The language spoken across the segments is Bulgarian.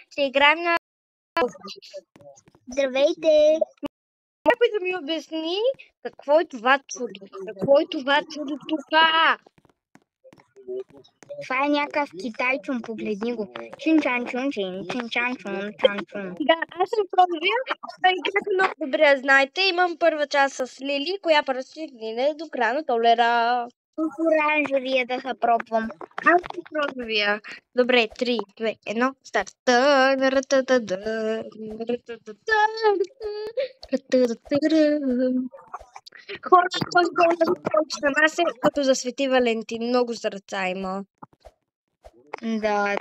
Ще играем на... Здравейте! Някой да ми обясни какво е това чудо? Какво е това чудо тук? Това е някакъв китайчун, погледни го. Чин-чан-чун, чин-чан-чун, чан-чун. Да, аз съм пробвал. Играта много добре знаете. Имам първа част с Лили, коя първо ще гледа до края на толера. Оранжевия да се пробвам. Аз ще пробвам. Добре, 3, 2, 1, старт. Хора, този гол да започна. Аз е като за Свети Валентин. Много сърца има. Да.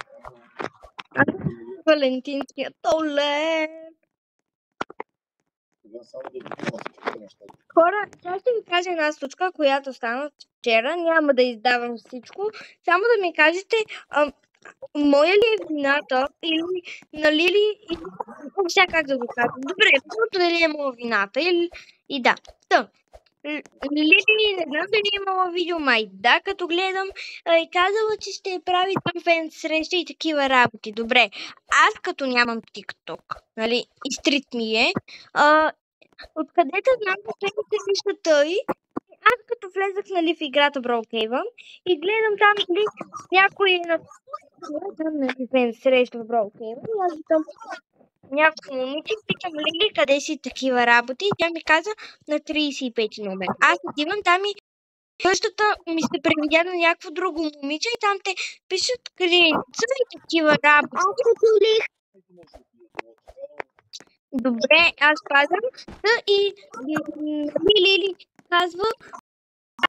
Валентинския толер. Хора, сега ще ви кажа една случка, която стана вчера. Няма да издавам всичко. Само да ми кажете, моя ли е вината или на Лили, или сега как да го кажа. Добре, просто дали е моя вината. И да. Лили, не знам дали е имала видео, май да, като гледам, е казала, че ще прави там фен среща и такива работи. Добре, аз като нямам TikTok, нали, изтрит ми е, откъде да знам, че се вижда тъй, аз като влезах, нали, в играта Brookhaven и гледам там, нали, някой е на фен среща в Brookhaven и аз викам, някой момиче, питам Лили, къде си такива работи? И тя ми каза на 35 номер. Аз отивам там и къщата ми се превидя на някакво друго момиче и там те пишат клиница и такива работи. Добре, аз казвам и Лили казва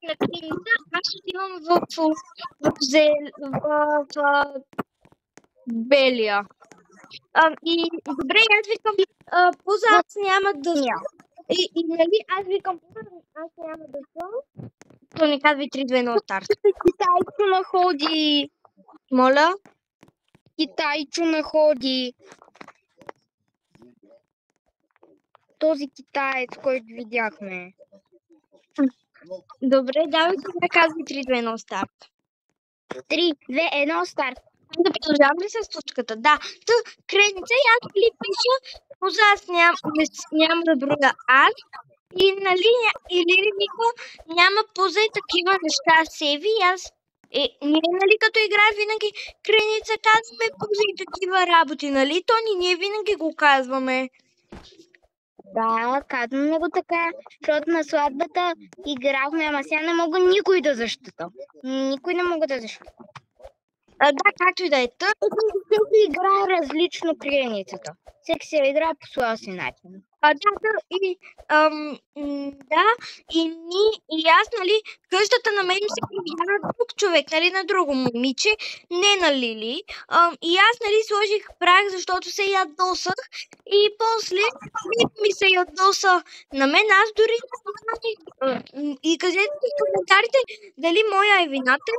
на клиница, аз отивам в белия. И добре, аз викам, поза аз няма да съм. И нали, аз викам, аз няма да съм. То не казва и 3, 2, 1 старт. Китайчуна ходи. Моля? Китайчуна ходи. Този китаец, който видяхме. Добре, давай сега казвай 3, 2, 1 старт. 3, 2, 1 старт. Да продължавам ли с точката? Да. Креница и аз ли пиша, поза аз няма да броя аз. И нали, или вика, няма поза и такива неща сейви и аз ние, нали, като играе винаги креница казваме поза и такива работи, нали? Тони, ние винаги го казваме. Да, казваме го така, защото на сватбата играхме, ама сега не мога никой да защита. Никой не мога да защита. Да, както и да е. Всеки играе различно криеницата. Всеки се играе по своя си начин. И аз, нали, къщата на мен се прибира на друг човек, нали, на друго момиче, не на Лили. И аз, нали, сложих прах, защото се ядосах и после ми се ядоса на мен, аз дори и кажете в коментарите дали моя е вината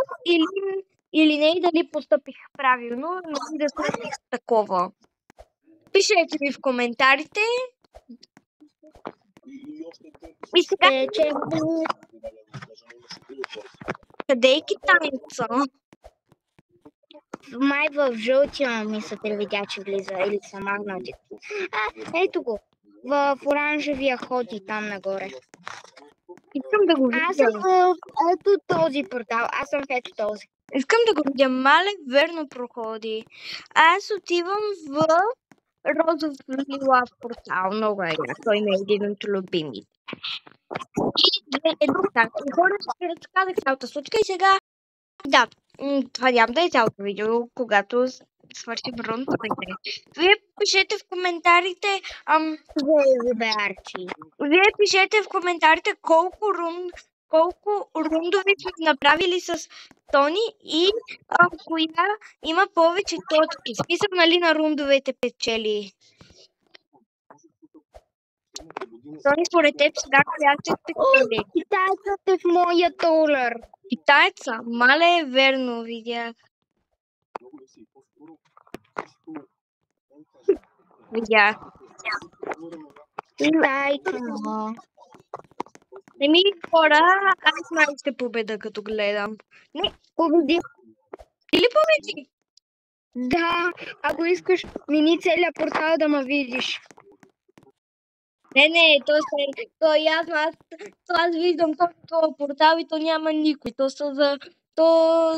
или не и дали постъпих правилно, нали, да сме такова. Пишете ми в коментарите. И сега... Къде е китайца? Май в жълтия ми се превидя, че влиза или са махнати. Ето го. В оранжевия ходи там нагоре. Искам да го видя. Аз съм ето този портал. Аз съм ето този. Искам да го видя. Мале, верно проходи. Аз отивам в розов лилав портал. Много е. Той ме е един от любимите. И едно така. Хора ще разказах цялата случка и сега... Да, това няма да е цялото видео, когато свършим рунд. Вие пишете в коментарите... Вие пишете в коментарите колко рундови сме направили с Тони и коя има повече точки. Смисъл, нали, на рундовете печели. Тони, според теб сега коя ще спечели? Китайцът е в моя толер. Китайца? Мале, верно, видях. Видях. Китайца. Не ми хора, аз май ще победа, като гледам. Не, победи. Или победи? Да, ако искаш, мини целият портал да ме видиш. Не, то е ясно. Аз виждам този портал и то няма никой. То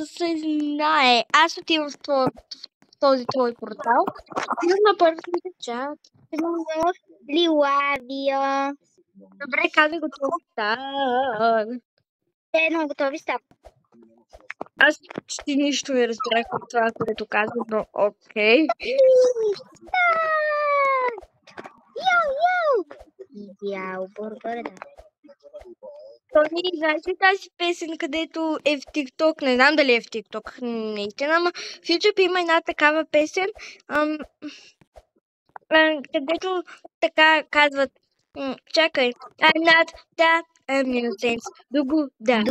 се знае. Аз отивам в този твой портал. Идвам на първите чат. Лилавия. Добре, казвай го това. Едно готови стап. Аз почти нищо не разбрах от това, което казвам, но окей. Идеал бургер, да. Тони, знаеш ли тази песен, където е в TikTok? Не знам дали е в TikTok, наистина, ама в YouTube има една такава песен, където така казват, чакай, I'm not that innocent. Дугу, да.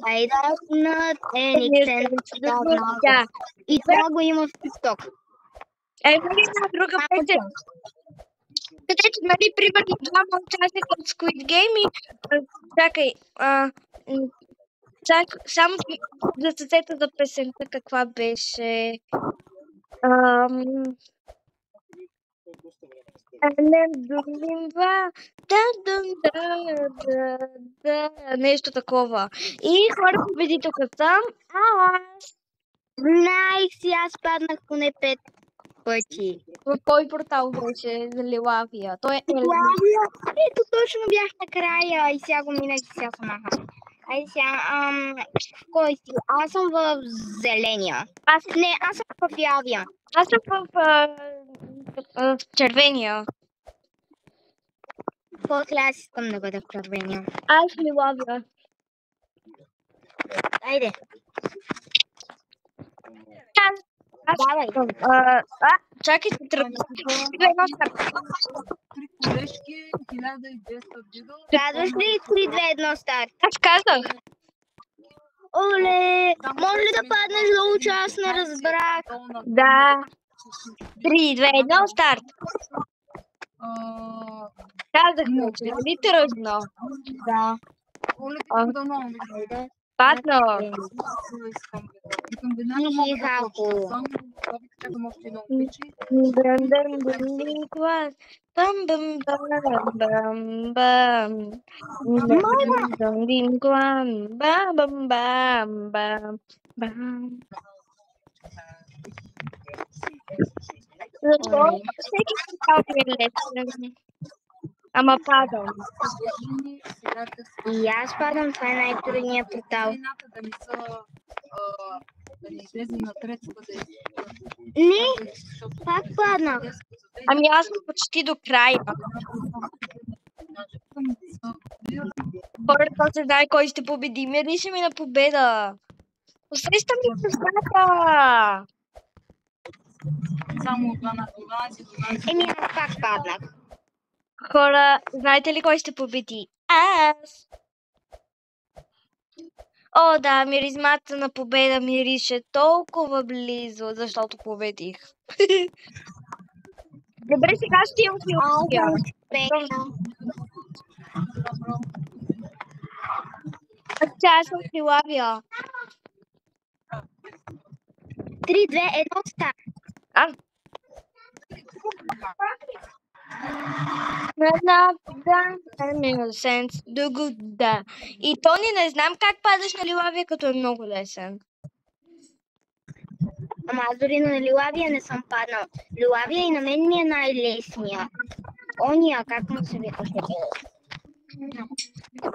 I don't not any sense. Да. И това го има в TikTok. Има ли една друга песен? Където, нали, примерно двама участника от Squid Game и чакай, само за сетя за песента каква беше. Нещо такова. И хора победителка съм аз. Найс, и аз паднах поне 5 пъти. В кой портал беше за Лилавия? Той е Лилавия? Ето точно бях накрая и сега го минах и сега съм аха. Айде сега, кой си? Аз съм в зеления. Аз съм в лявия. Аз съм в червения. После аз искам да бъда в червения. Аз в Лилавия. Айде. Давай. Чакай, се тръгна. Колежки, 1200 джига. Казваш ли 3-2-1 старт? Аз казах. Оле, може ли да паднеш долу, аз не разбрах? Да. 3-2-1 старт. Казах му, че нали тръгна? Да. Падна. Защо всеки портал е лесен? Ама падам. И аз падам, това е най-трудният портал. Не, пак паднах. Ами аз съм почти до края. Хората се знае кой ще победи. Мирише ми на победа. Усещам ли позната? Само 12. Еми, аз пак паднах. Хора, знаете ли кой ще победи? Аз! О, да, миризмата на победа мирише толкова близо, защото победих. Добре, сега ще имам философия. Аз съм Филавия. 3-2-1 старт. Да. И Тони, не знам как падаш на Лилавия, като е много лесен. Ама аз дори на Лилавия не съм паднал. Лилавия и на мен ми е най-лесния. Ония, как му се викаше?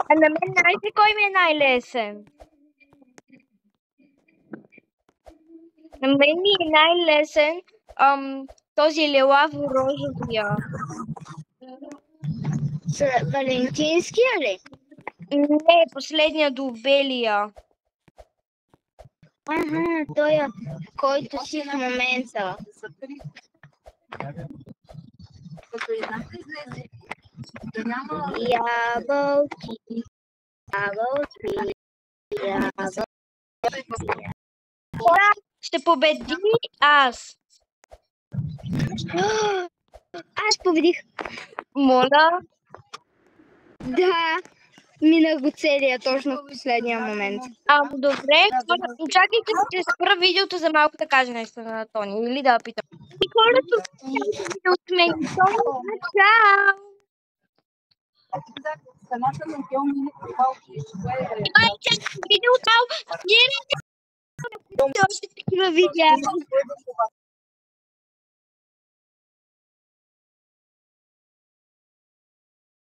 А на мен знаете кой ми е най-лесен? На мен ми е най-лесен този лилаво-розовия. Валентинския ли? Не, последния до белия. Ага, той е, който си в момента. Ябълки, ябълки, ябълки. Ще победи аз. Аз победих. Моля. Да. Мина го целия точно в последния момент. Добре, чакайте да спра видеото за малко да кажа нещо на Тони или да питам. И хората от мен. Чао! Видеото, още такива видеа.